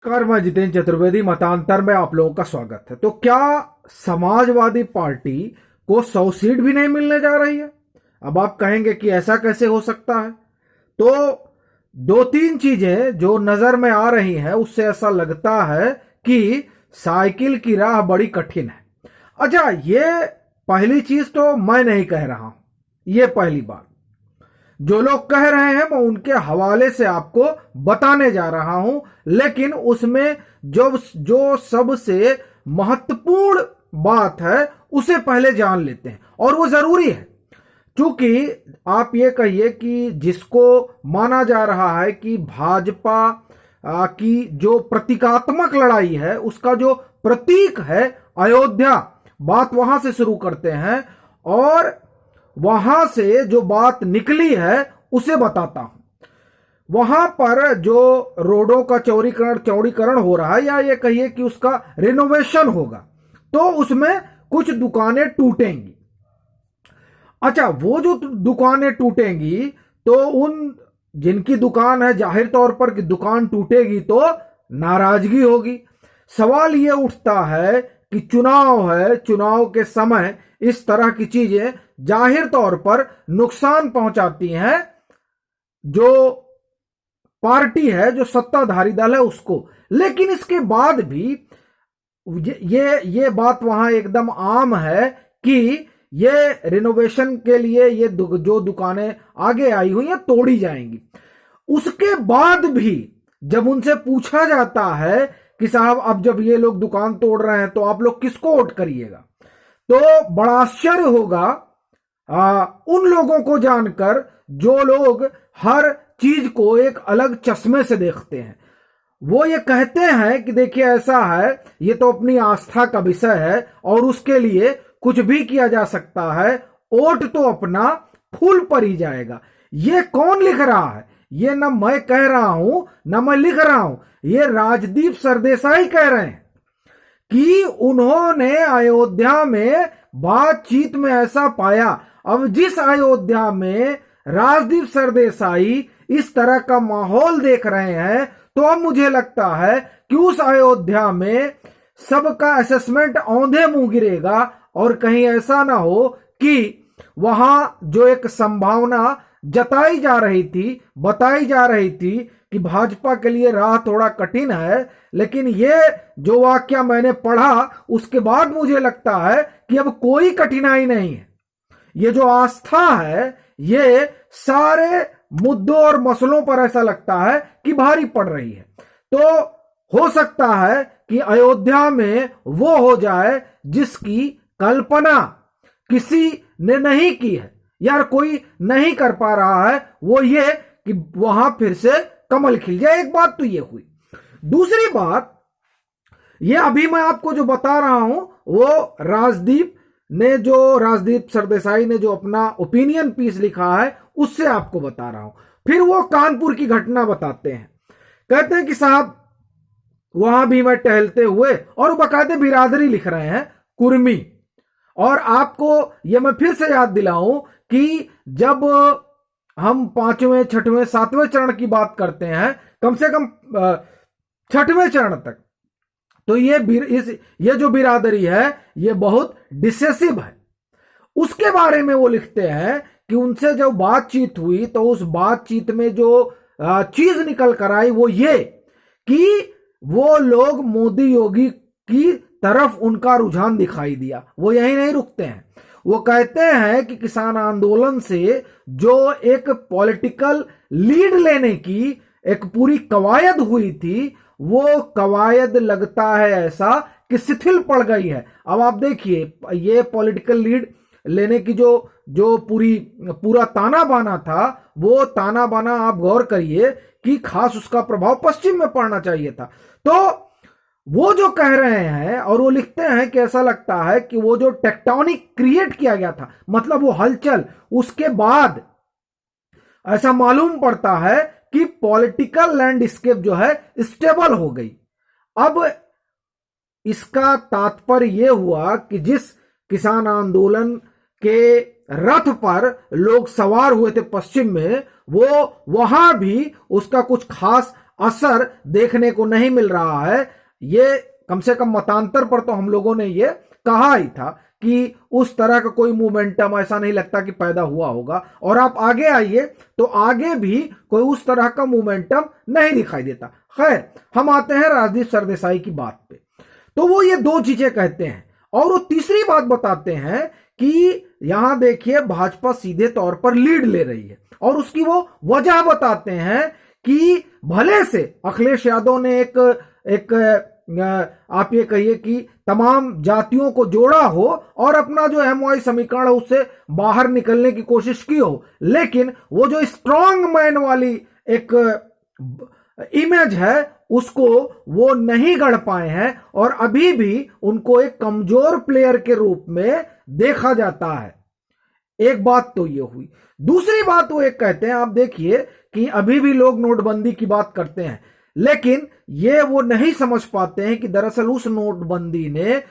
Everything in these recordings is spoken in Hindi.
नमस्कार, मैं जितेंद्र चतुर्वेदी। मतांतर में आप लोगों का स्वागत है। तो क्या समाजवादी पार्टी को 100 सीट भी नहीं मिलने जा रही है? अब आप कहेंगे कि ऐसा कैसे हो सकता है। तो दो तीन चीजें जो नजर में आ रही हैं उससे ऐसा लगता है कि साइकिल की राह बड़ी कठिन है। अच्छा, ये पहली चीज तो मैं नहीं कह रहा हूं, ये पहली बात। जो लोग कह रहे हैं मैं उनके हवाले से आपको बताने जा रहा हूं, लेकिन उसमें जो सबसे महत्वपूर्ण बात है उसे पहले जान लेते हैं, और वो जरूरी है। क्योंकि आप ये कहिए कि जिसको माना जा रहा है कि भाजपा की जो प्रतीकात्मक लड़ाई है उसका जो प्रतीक है अयोध्या, बात वहां से शुरू करते हैं और वहां से जो बात निकली है उसे बताता हूं। वहां पर जो रोडों का चौड़ीकरण हो रहा है, या ये कहिए कि उसका रिनोवेशन होगा, तो उसमें कुछ दुकानें टूटेंगी। अच्छा, वो जो दुकानें टूटेंगी तो उन जिनकी दुकान है, जाहिर तौर पर कि दुकान टूटेगी तो नाराजगी होगी। सवाल ये उठता है कि चुनाव है, चुनाव के समय इस तरह की चीजें जाहिर तौर पर नुकसान पहुंचाती हैं जो पार्टी है, जो सत्ताधारी दल है उसको। लेकिन इसके बाद भी ये बात वहां एकदम आम है कि ये रिनोवेशन के लिए ये जो दुकानें आगे आई हुई हैं तोड़ी जाएंगी। उसके बाद भी जब उनसे पूछा जाता है कि साहब अब जब ये लोग दुकान तोड़ रहे हैं तो आप लोग किसको वोट करिएगा, तो बड़ा आश्चर्य होगा उन लोगों को जानकर जो लोग हर चीज को एक अलग चश्मे से देखते हैं। वो ये कहते हैं कि देखिए ऐसा है, ये तो अपनी आस्था का विषय है और उसके लिए कुछ भी किया जा सकता है, वोट तो अपना फूल पर ही जाएगा। ये कौन लिख रहा है? ये ना मैं कह रहा हूं ना मैं लिख रहा हूं, ये राजदीप सरदेसाई कह रहे हैं कि उन्होंने अयोध्या में बातचीत में ऐसा पाया। अब जिस अयोध्या में राजदीप सरदेसाई इस तरह का माहौल देख रहे हैं, तो अब मुझे लगता है कि उस अयोध्या में सबका असेसमेंट औंधे मुंह गिरेगा और कहीं ऐसा ना हो कि वहां जो एक संभावना जताई जा रही थी, बताई जा रही थी कि भाजपा के लिए राह थोड़ा कठिन है, लेकिन ये जो वाक्य मैंने पढ़ा उसके बाद मुझे लगता है कि अब कोई कठिनाई नहीं है। ये जो आस्था है ये सारे मुद्दों और मसलों पर ऐसा लगता है कि भारी पड़ रही है। तो हो सकता है कि अयोध्या में वो हो जाए जिसकी कल्पना किसी ने नहीं की है, यार कोई नहीं कर पा रहा है, वो ये कि वहां फिर से कमल खिल जाए। एक बात तो ये हुई। दूसरी बात, ये अभी मैं आपको जो बता रहा हूं वो राजदीप सरदेसाई ने जो अपना ओपिनियन पीस लिखा है उससे आपको बता रहा हूं। फिर वो कानपुर की घटना बताते हैं, कहते हैं कि साहब वहां भी मैं टहलते हुए, और बकायदे बिरादरी लिख रहे हैं कुर्मी। और आपको ये मैं फिर से याद दिलाऊं कि जब हम 5वें 6वें 7वें चरण की बात करते हैं, कम से कम 6वें चरण तक, तो ये जो बिरादरी है ये बहुत डिसेसिव है। उसके बारे में वो लिखते हैं कि उनसे जब बातचीत हुई तो उस बातचीत में जो चीज निकल कर आई वो ये कि वो लोग मोदी योगी की तरफ उनका रुझान दिखाई दिया। वो यही नहीं रुकते हैं, वो कहते हैं कि किसान आंदोलन से जो एक पॉलिटिकल लीड लेने की एक पूरी कवायद हुई थी, वो कवायद लगता है ऐसा कि शिथिल पड़ गई है। अब आप देखिए, ये पॉलिटिकल लीड लेने की जो पूरा ताना बाना था, वो ताना बाना आप गौर करिए कि खास उसका प्रभाव पश्चिम में पड़ना चाहिए था। तो वो जो कह रहे हैं और वो लिखते हैं कि ऐसा लगता है कि वो जो टेक्टोनिक क्रिएट किया गया था, मतलब वो हलचल, उसके बाद ऐसा मालूम पड़ता है कि पॉलिटिकल लैंडस्केप जो है स्टेबल हो गई। अब इसका तात्पर्य यह हुआ कि जिस किसान आंदोलन के रथ पर लोग सवार हुए थे पश्चिम में, वो वहां भी उसका कुछ खास असर देखने को नहीं मिल रहा है। ये कम से कम मतांतर पर तो हम लोगों ने ये कहा ही था कि उस तरह का कोई मोमेंटम ऐसा नहीं लगता कि पैदा हुआ होगा। और आप आगे आइए तो आगे भी कोई उस तरह का मोमेंटम नहीं दिखाई देता। खैर, हम आते हैं राजदीप सरदेसाई की बात पे। तो वो ये दो चीजें कहते हैं और वो तीसरी बात बताते हैं कि यहां देखिए भाजपा सीधे तौर पर लीड ले रही है और उसकी वो वजह बताते हैं कि भले से अखिलेश यादव ने एक आप ये कहिए कि तमाम जातियों को जोड़ा हो और अपना जो एमवाई समीकरण है उससे बाहर निकलने की कोशिश की हो, लेकिन वो जो स्ट्रॉन्ग मैन वाली एक इमेज है उसको वो नहीं गढ़ पाए हैं और अभी भी उनको एक कमजोर प्लेयर के रूप में देखा जाता है। एक बात तो ये हुई। दूसरी बात वो एक कहते हैं, आप देखिए कि अभी भी लोग नोटबंदी की बात करते हैं, लेकिन ये वो नहीं समझ पाते हैं कि दरअसल उस नोटबंदी ने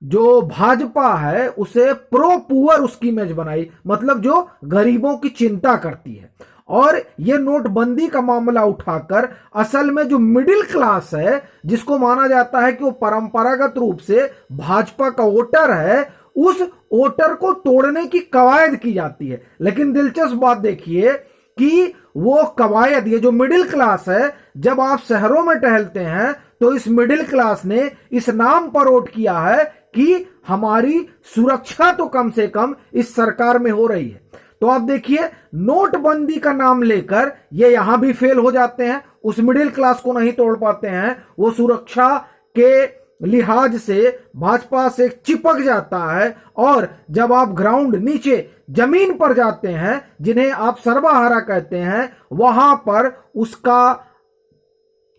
जो भाजपा है उसे प्रो पुअर उसकी इमेज बनाई, मतलब जो गरीबों की चिंता करती है। और ये नोटबंदी का मामला उठाकर असल में जो मिडिल क्लास है, जिसको माना जाता है कि वो परंपरागत रूप से भाजपा का वोटर है, उस वोटर को तोड़ने की कवायद की जाती है। लेकिन दिलचस्प बात देखिए कि वो कवायद, ये जो मिडिल क्लास है, जब आप शहरों में टहलते हैं तो इस मिडिल क्लास ने इस नाम पर वोट किया है कि हमारी सुरक्षा तो कम से कम इस सरकार में हो रही है। तो आप देखिए नोटबंदी का नाम लेकर ये यहां भी फेल हो जाते हैं, उस मिडिल क्लास को नहीं तोड़ पाते हैं। वो सुरक्षा के लिहाज से भाजपा से चिपक जाता है और जब आप ग्राउंड नीचे जमीन पर जाते हैं, जिन्हें आप सर्वहारा कहते हैं, वहां पर उसका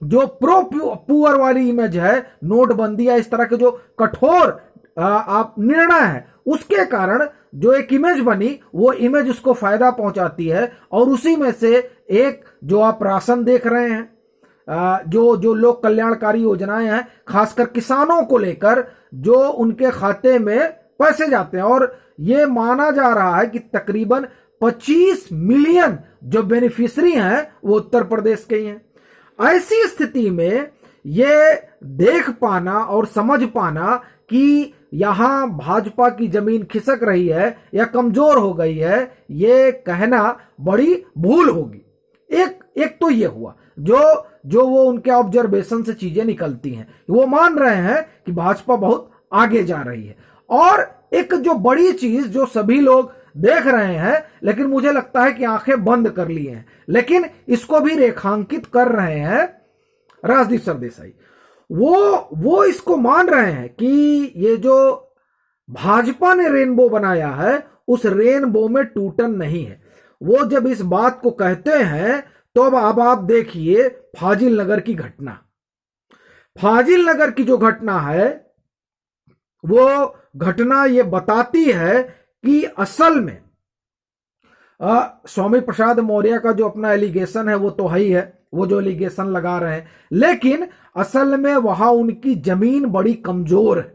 जो प्रो पुअर वाली इमेज है, नोटबंदी या इस तरह के जो कठोर आप निर्णय है, उसके कारण जो एक इमेज बनी वो इमेज उसको फायदा पहुंचाती है। और उसी में से एक जो आप राशन देख रहे हैं, जो लोक कल्याणकारी योजनाएं हैं, खासकर किसानों को लेकर जो उनके खाते में पैसे जाते हैं, और ये माना जा रहा है कि तकरीबन 25 मिलियन जो बेनिफिशियरी हैं वो उत्तर प्रदेश के ही हैं। ऐसी स्थिति में ये देख पाना और समझ पाना कि यहां भाजपा की जमीन खिसक रही है या कमजोर हो गई है, ये कहना बड़ी भूल होगी। एक तो ये हुआ जो वो उनके ऑब्जर्वेशन से चीजें निकलती हैं, वो मान रहे हैं कि भाजपा बहुत आगे जा रही है। और एक जो बड़ी चीज जो सभी लोग देख रहे हैं, लेकिन मुझे लगता है कि आंखें बंद कर लिए हैं, लेकिन इसको भी रेखांकित कर रहे हैं राजदीप सरदेसाई। वो इसको मान रहे हैं कि ये जो भाजपा ने रेनबो बनाया है उस रेनबो में टूटन नहीं है। वो जब इस बात को कहते हैं तो अब आप देखिए फाजिल नगर की घटना। फाजिल नगर की जो घटना है वो घटना ये बताती है कि असल में स्वामी प्रसाद मौर्य का जो अपना एलिगेशन है वो तो है ही है, वो जो एलिगेशन लगा रहे हैं, लेकिन असल में वहां उनकी जमीन बड़ी कमजोर है।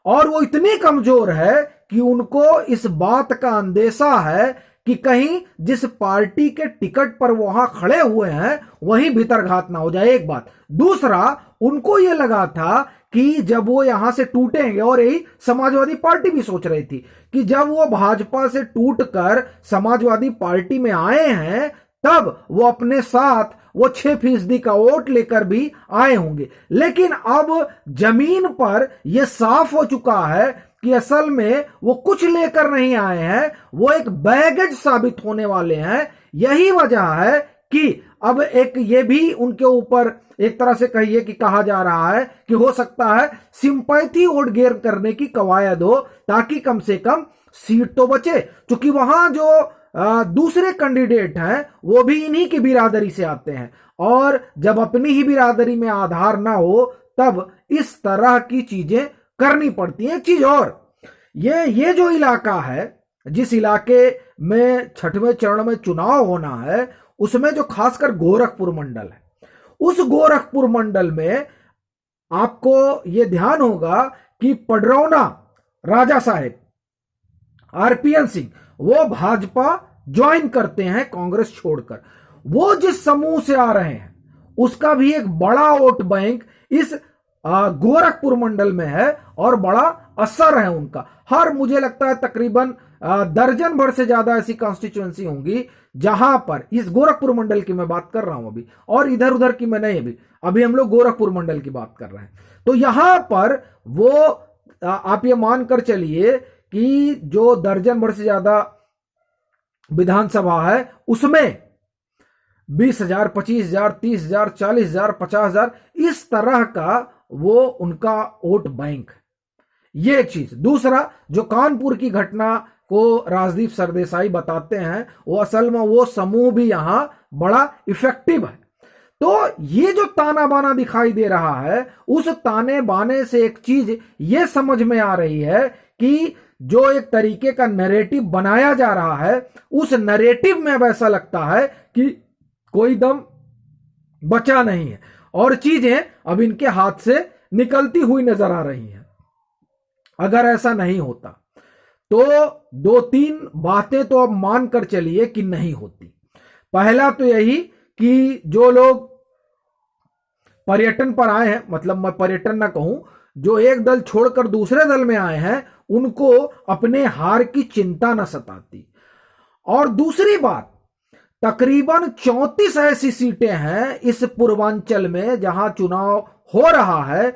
और वो इतनी कमजोर है कि उनको इस बात का अंदेशा है कि कहीं जिस पार्टी के टिकट पर वहां खड़े हुए हैं वहीं भीतरघात ना हो जाए, एक बात। दूसरा, उनको यह लगा था कि जब वो यहां से टूटेंगे, और यही समाजवादी पार्टी भी सोच रही थी कि जब वो भाजपा से टूटकर समाजवादी पार्टी में आए हैं तब वो अपने साथ वो 6% का वोट लेकर भी आए होंगे। लेकिन अब जमीन पर यह साफ हो चुका है कि असल में वो कुछ लेकर नहीं आए हैं, वो एक बैगेज साबित होने वाले हैं। यही वजह है कि अब एक ये भी उनके ऊपर एक तरह से कहिए कि कहा जा रहा है कि हो सकता है सिंपैथी वोट गेन करने की कवायद हो, ताकि कम से कम सीट तो बचे। क्योंकि वहां जो दूसरे कैंडिडेट हैं वो भी इन्हीं की बिरादरी से आते हैं, और जब अपनी ही बिरादरी में आधार ना हो तब इस तरह की चीजें करनी पड़ती हैं। एक चीज और, ये जो इलाका है, जिस इलाके में 6वें चरण में चुनाव होना है, उसमें जो खासकर गोरखपुर मंडल है, उस गोरखपुर मंडल में आपको यह ध्यान होगा कि पडरौना राजा साहेब आरपीएन सिंह वो भाजपा ज्वाइन करते हैं कांग्रेस छोड़कर। वो जिस समूह से आ रहे हैं उसका भी एक बड़ा वोट बैंक इस गोरखपुर मंडल में है और बड़ा असर है उनका। हर मुझे लगता है तकरीबन दर्जन भर से ज्यादा ऐसी कॉन्स्टिट्यूएंसी होंगी जहां पर, इस गोरखपुर मंडल की मैं बात कर रहा हूं अभी, और इधर उधर की मैं नहीं, अभी हम लोग गोरखपुर मंडल की बात कर रहे हैं। तो यहां पर वो आप ये मानकर चलिए कि जो दर्जन भर से ज्यादा विधानसभा है उसमें 20,000, 25,000, 30,000, 40,000, 50,000 इस तरह का वो उनका वोट बैंक है। ये एक चीज। दूसरा, जो कानपुर की घटना को राजदीप सरदेसाई बताते हैं, वो असल में वो समूह भी यहां बड़ा इफेक्टिव है। तो ये जो ताना बाना दिखाई दे रहा है, उस ताने बाने से एक चीज ये समझ में आ रही है कि जो एक तरीके का नैरेटिव बनाया जा रहा है, उस नैरेटिव में अब ऐसा लगता है कि कोई दम बचा नहीं है और चीजें अब इनके हाथ से निकलती हुई नजर आ रही हैं। अगर ऐसा नहीं होता तो 2-3 बातें तो अब मान कर चलिए कि नहीं होती। पहला तो यही कि जो लोग पर्यटन पर आए हैं, मतलब मैं पर्यटन ना कहूं, जो एक दल छोड़कर दूसरे दल में आए हैं, उनको अपने हार की चिंता न सताती। और दूसरी बात, तकरीबन 34 ऐसी सीटें हैं इस पूर्वांचल में जहां चुनाव हो रहा है।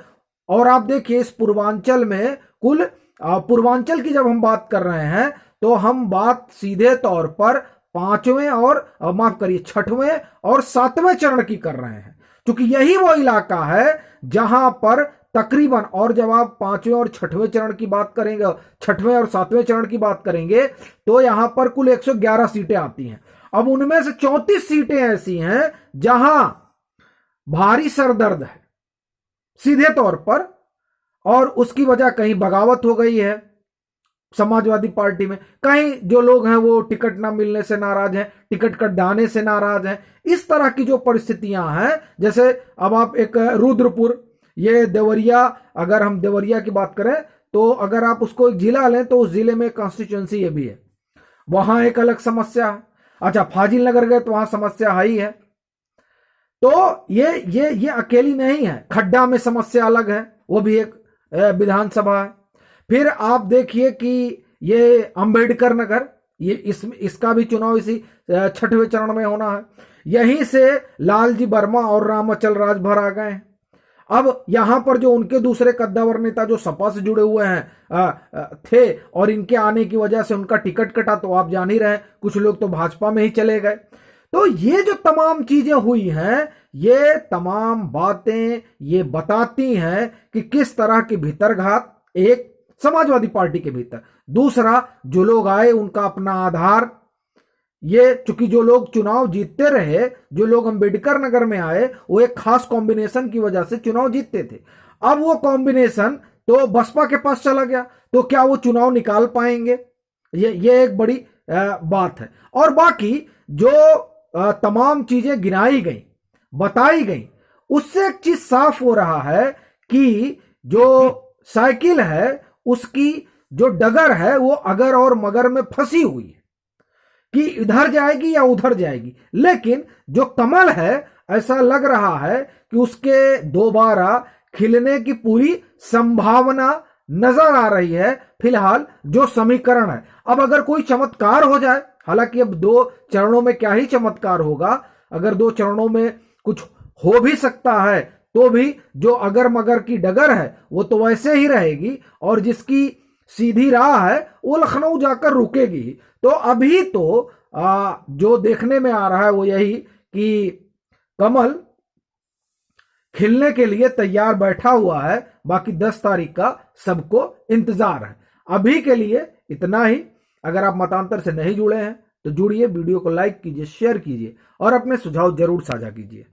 और आप देखिए इस पूर्वांचल में कुल, पूर्वांचल की जब हम बात कर रहे हैं तो हम बात सीधे तौर पर 5वें और माफ करिए 6वें और 7वें चरण की कर रहे हैं, क्योंकि यही वो इलाका है जहां पर तकरीबन, और जब आप 5वें और 6वें चरण की बात करेंगे, 6वें और 7वें चरण की बात करेंगे, तो यहां पर कुल 111 सीटें आती हैं। अब उनमें से 34 सीटें ऐसी हैं जहां भारी सरदर्द है सीधे तौर पर, और उसकी वजह कहीं बगावत हो गई है समाजवादी पार्टी में, कहीं जो लोग हैं वो टिकट ना मिलने से नाराज हैं, टिकट कटाने से नाराज हैं। इस तरह की जो परिस्थितियां हैं, जैसे अब आप एक रुद्रपुर, ये देवरिया, अगर हम देवरिया की बात करें तो अगर आप उसको एक जिला लें तो उस जिले में कॉन्स्टिट्यूएंसी ये भी है, वहां एक अलग समस्या है। अच्छा, फाजिल नगर गए तो वहां समस्या है ही है। तो ये अकेली नहीं है, खड्डा में समस्या अलग है, वो भी एक विधानसभा है। फिर आप देखिए कि ये अंबेडकर नगर, ये इसका भी चुनाव इसी 6वें चरण में होना है। यहीं से लालजी वर्मा और रामाचल राजभर आ गए हैं। अब यहां पर जो उनके दूसरे कद्दावर नेता जो सपा से जुड़े हुए हैं थे, और इनके आने की वजह से उनका टिकट कटा, तो आप जान ही रहे हैं कुछ लोग तो भाजपा में ही चले गए। तो ये जो तमाम चीजें हुई हैं, ये तमाम बातें ये बताती हैं कि किस तरह की भीतरघात एक समाजवादी पार्टी के भीतर, दूसरा जो लोग आए उनका अपना आधार, ये चूंकि जो लोग चुनाव जीतते रहे, जो लोग अंबेडकर नगर में आए, वो एक खास कॉम्बिनेशन की वजह से चुनाव जीतते थे। अब वो कॉम्बिनेशन तो बसपा के पास चला गया, तो क्या वो चुनाव निकाल पाएंगे? ये एक बड़ी बात है। और बाकी जो तमाम चीजें गिनाई गई, बताई गई, उससे एक चीज साफ हो रहा है कि जो साइकिल है उसकी जो डगर है वो अगर और मगर में फंसी हुई है कि इधर जाएगी या उधर जाएगी। लेकिन जो कमल है, ऐसा लग रहा है कि उसके दोबारा खिलने की पूरी संभावना नजर आ रही है। फिलहाल जो समीकरण है, अब अगर कोई चमत्कार हो जाए, हालांकि अब 2 चरणों में क्या ही चमत्कार होगा, अगर 2 चरणों में कुछ हो भी सकता है तो भी जो अगर मगर की डगर है वो तो वैसे ही रहेगी, और जिसकी सीधी राह है वो लखनऊ जाकर रुकेगी। तो अभी तो जो देखने में आ रहा है वो यही कि कमल खिलने के लिए तैयार बैठा हुआ है। बाकी 10 तारीख का सबको इंतजार है। अभी के लिए इतना ही। अगर आप मतांतर से नहीं जुड़े हैं तो जुड़िए, वीडियो को लाइक कीजिए, शेयर कीजिए और अपने सुझाव जरूर साझा कीजिए।